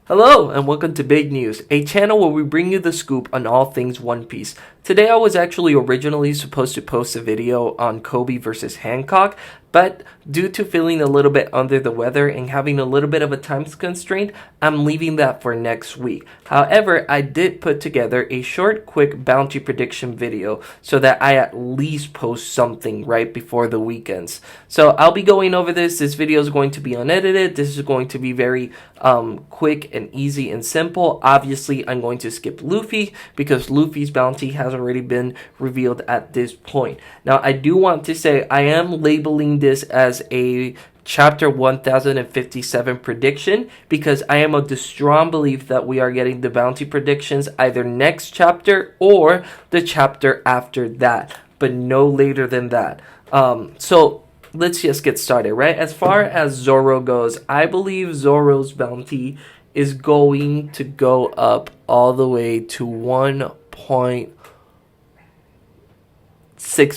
Hello and welcome to Big News, a channel where we bring you the scoop on all things One Piece. Today I was actually originally supposed to post a video on Kobe versus Hancock, but due to feeling a little bit under the weather and having a little bit of a time constraint, I'm leaving that for next week. However, I did put together a short, quick bounty prediction video so that I at least post something right before the weekends. So I'll be going over this. This video is going to be unedited. This is going to be very quick and easy and simple. Obviously, I'm going to skip Luffy because Luffy's bounty has already been revealed at this point. Now, I do want to say I am labeling this as a Chapter 1057 prediction because I am of the strong belief that we are getting the bounty predictions either next chapter or the chapter after that, but no later than that. So let's just get started, right? As far as Zorro goes, I believe Zorro's bounty is going to go up all the way to 1.6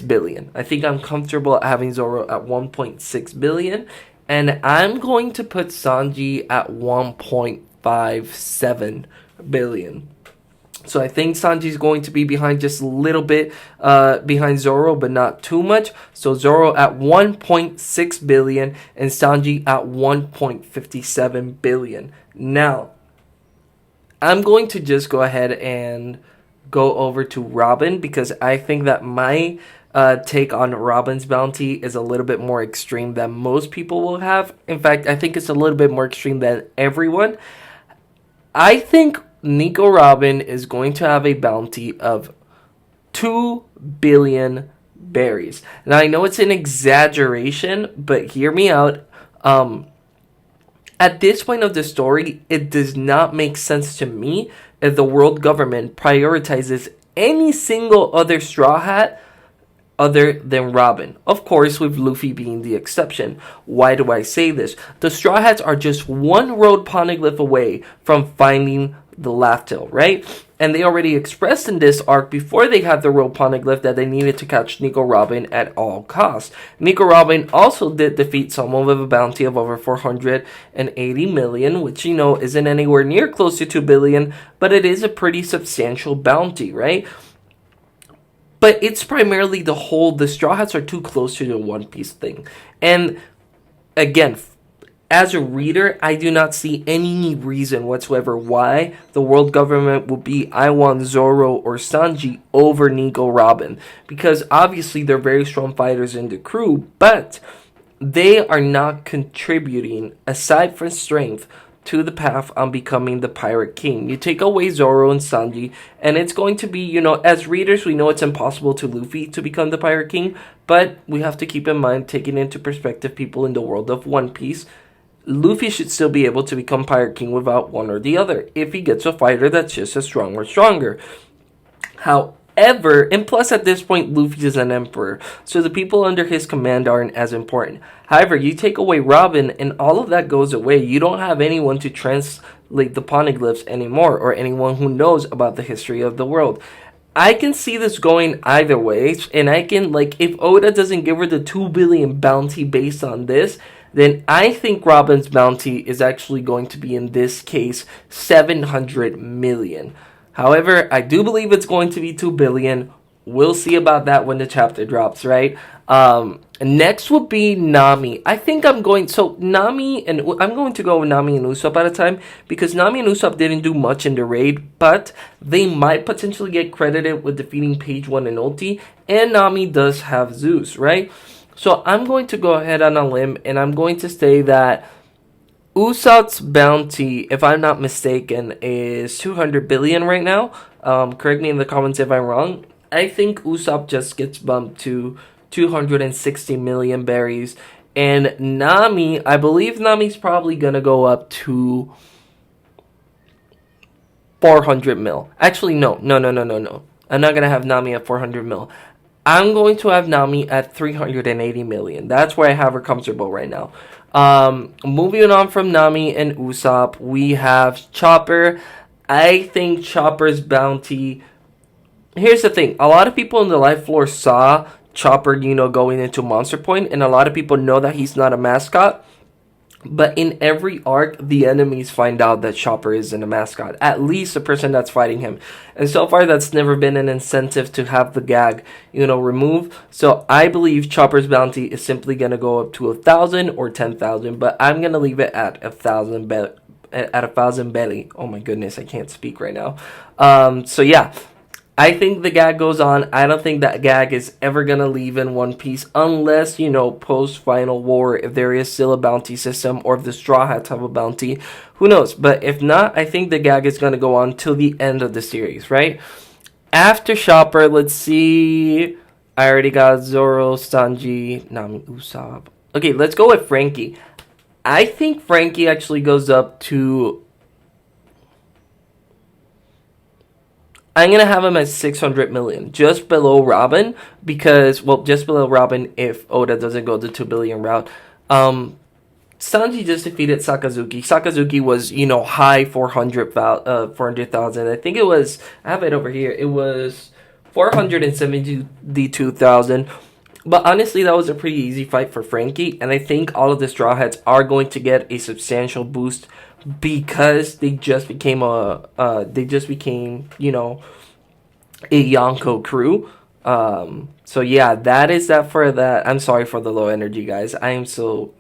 billion. I think I'm comfortable having Zorro at 1.6 billion, and I'm going to put Sanji at 1.57 billion. So I think Sanji's going to be behind just a little bit behind Zorro, but not too much. So Zorro at 1.6 billion and Sanji at 1.57 billion. Now, I'm going to just go ahead and go over to Robin because I think that my take on Robin's bounty is a little bit more extreme than most people will have. In fact, I think it's a little bit more extreme than everyone. I think Nico Robin is going to have a bounty of 2 billion berries. Now, I know it's an exaggeration, but hear me out. At this point of the story, it does not make sense to me if the world government prioritizes any single other Straw Hat other than Robin. Of course, with Luffy being the exception. Why do I say this? The Straw Hats are just one road poneglyph away from finding the Laugh Tale, right? And they already expressed in this arc before they had the road poneglyph that they needed to catch Nico Robin at all costs. Nico Robin also did defeat someone with a bounty of over 480 million, which, you know, isn't anywhere near close to 2 billion, but it is a pretty substantial bounty, right? But it's primarily the Straw Hats are too close to the One Piece thing. And again, as a reader, I do not see any reason whatsoever why the world government would be, I want Zorro or Sanji over Nico Robin. Because obviously they're very strong fighters in the crew, but they are not contributing, aside from strength, to the path on becoming the Pirate King. You take away Zorro and Sanji, and it's going to be, you know, as readers, we know it's impossible to Luffy to become the Pirate King, but we have to keep in mind, taking into perspective people in the world of One Piece, Luffy should still be able to become Pirate King without one or the other, if he gets a fighter that's just as strong or stronger. However, and plus at this point, Luffy is an emperor, so the people under his command aren't as important. However, you take away Robin, and all of that goes away. You don't have anyone to translate the poneglyphs anymore, or anyone who knows about the history of the world. I can see this going either way, and I can, like, if Oda doesn't give her the 2 billion bounty based on this, then I think Robin's bounty is actually going to be, in this case, 700 million. However, I do believe it's going to be 2 billion. We'll see about that when the chapter drops, right? Next would be Nami. I think I'm going to go with Nami and Usopp at a time because Nami and Usopp didn't do much in the raid, but they might potentially get credited with defeating Page 1 and Ulti, and Nami does have Zeus, right? So I'm going to go ahead on a limb, and I'm going to say that Usopp's bounty, if I'm not mistaken, is 200 billion right now. Correct me in the comments if I'm wrong. I think Usopp just gets bumped to 260 million berries. And Nami, I believe Nami's probably going to go up to 400 mil. Actually, no. I'm not going to have Nami at 400 mil. I'm going to have Nami at 380 million. That's where I have her comfortable right now. Moving on from Nami and Usopp, we have Chopper. I think Chopper's bounty... Here's the thing. A lot of people in the live floor saw Chopper, going into Monster Point, and a lot of people know that he's not a mascot. But in every arc, the enemies find out that Chopper isn't a mascot. At least the person that's fighting him. And so far, that's never been an incentive to have the gag, removed. So I believe Chopper's bounty is simply going to go up to 1,000 or 10,000. But I'm going to leave it at 1,000 at 1,000 belly. Oh my goodness, I can't speak right now. So yeah. I think the gag goes on. I don't think that gag is ever going to leave in One Piece unless, post-Final War, if there is still a bounty system or if the Straw Hats have a bounty. Who knows? But if not, I think the gag is going to go on till the end of the series, right? After Chopper, let's see. I already got Zorro, Sanji, Nami, Usopp. Okay, let's go with Frankie. I think Frankie actually goes up to... I'm going to have him at 600 million, just below Robin, because, just below Robin if Oda doesn't go the 2 billion route. Sanji just defeated Sakazuki. Sakazuki was, high 400,000. I think it was, I have it over here, it was 472,000. But honestly, that was a pretty easy fight for Frankie, and I think all of the Straw Hats are going to get a substantial boost because they just became a Yonko crew. So yeah, that is that for that. I'm sorry for the low energy, guys. I am so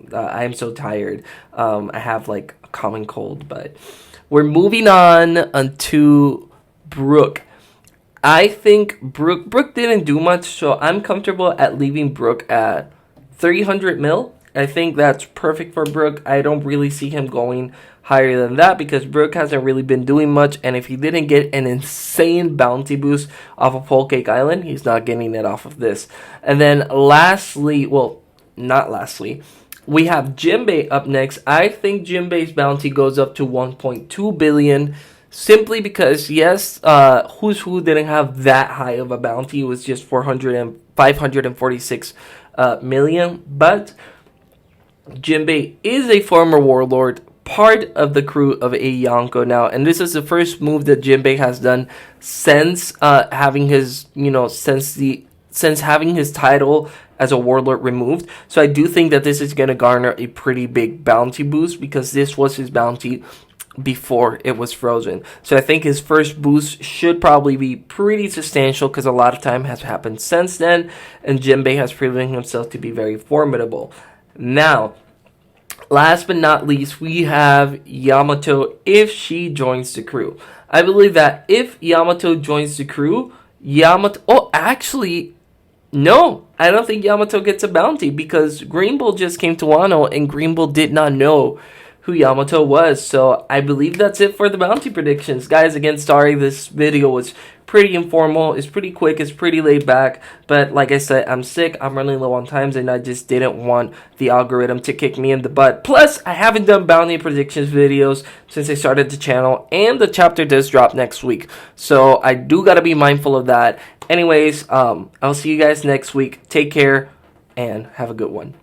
tired. I have like a common cold, but we're moving on to Brook. I think Brook didn't do much, so I'm comfortable at leaving Brook at 300 mil. I think that's perfect for Brook. I don't really see him going higher than that because Brook hasn't really been doing much, and if he didn't get an insane bounty boost off of Whole Cake Island, he's not getting it off of this. And then lastly, not lastly, we have Jimbei up next. I think Jimbei's bounty goes up to 1.2 billion simply because, yes, Who's Who didn't have that high of a bounty. It was just 546 million, but Jimbei is a former warlord, part of the crew of a Yonko now, and this is the first move that Jimbei has done since having his since having his title as a warlord removed. So I do think that this is going to garner a pretty big bounty boost because this was his bounty before it was frozen. So I think his first boost should probably be pretty substantial because a lot of time has happened since then, and Jimbei has proven himself to be very formidable. Now, last but not least, we have Yamato if she joins the crew. I believe that if Yamato joins the crew, no, I don't think Yamato gets a bounty because Green Bull just came to Wano and Green Bull did not know who Yamato was. So I believe that's it for the bounty predictions. Guys, again, sorry, this video was pretty informal. It's pretty quick. It's pretty laid back. But like I said, I'm sick. I'm running low on times, and I just didn't want the algorithm to kick me in the butt. Plus, I haven't done bounty predictions videos since I started the channel, and the chapter does drop next week. So I do got to be mindful of that. Anyways, I'll see you guys next week. Take care, and have a good one.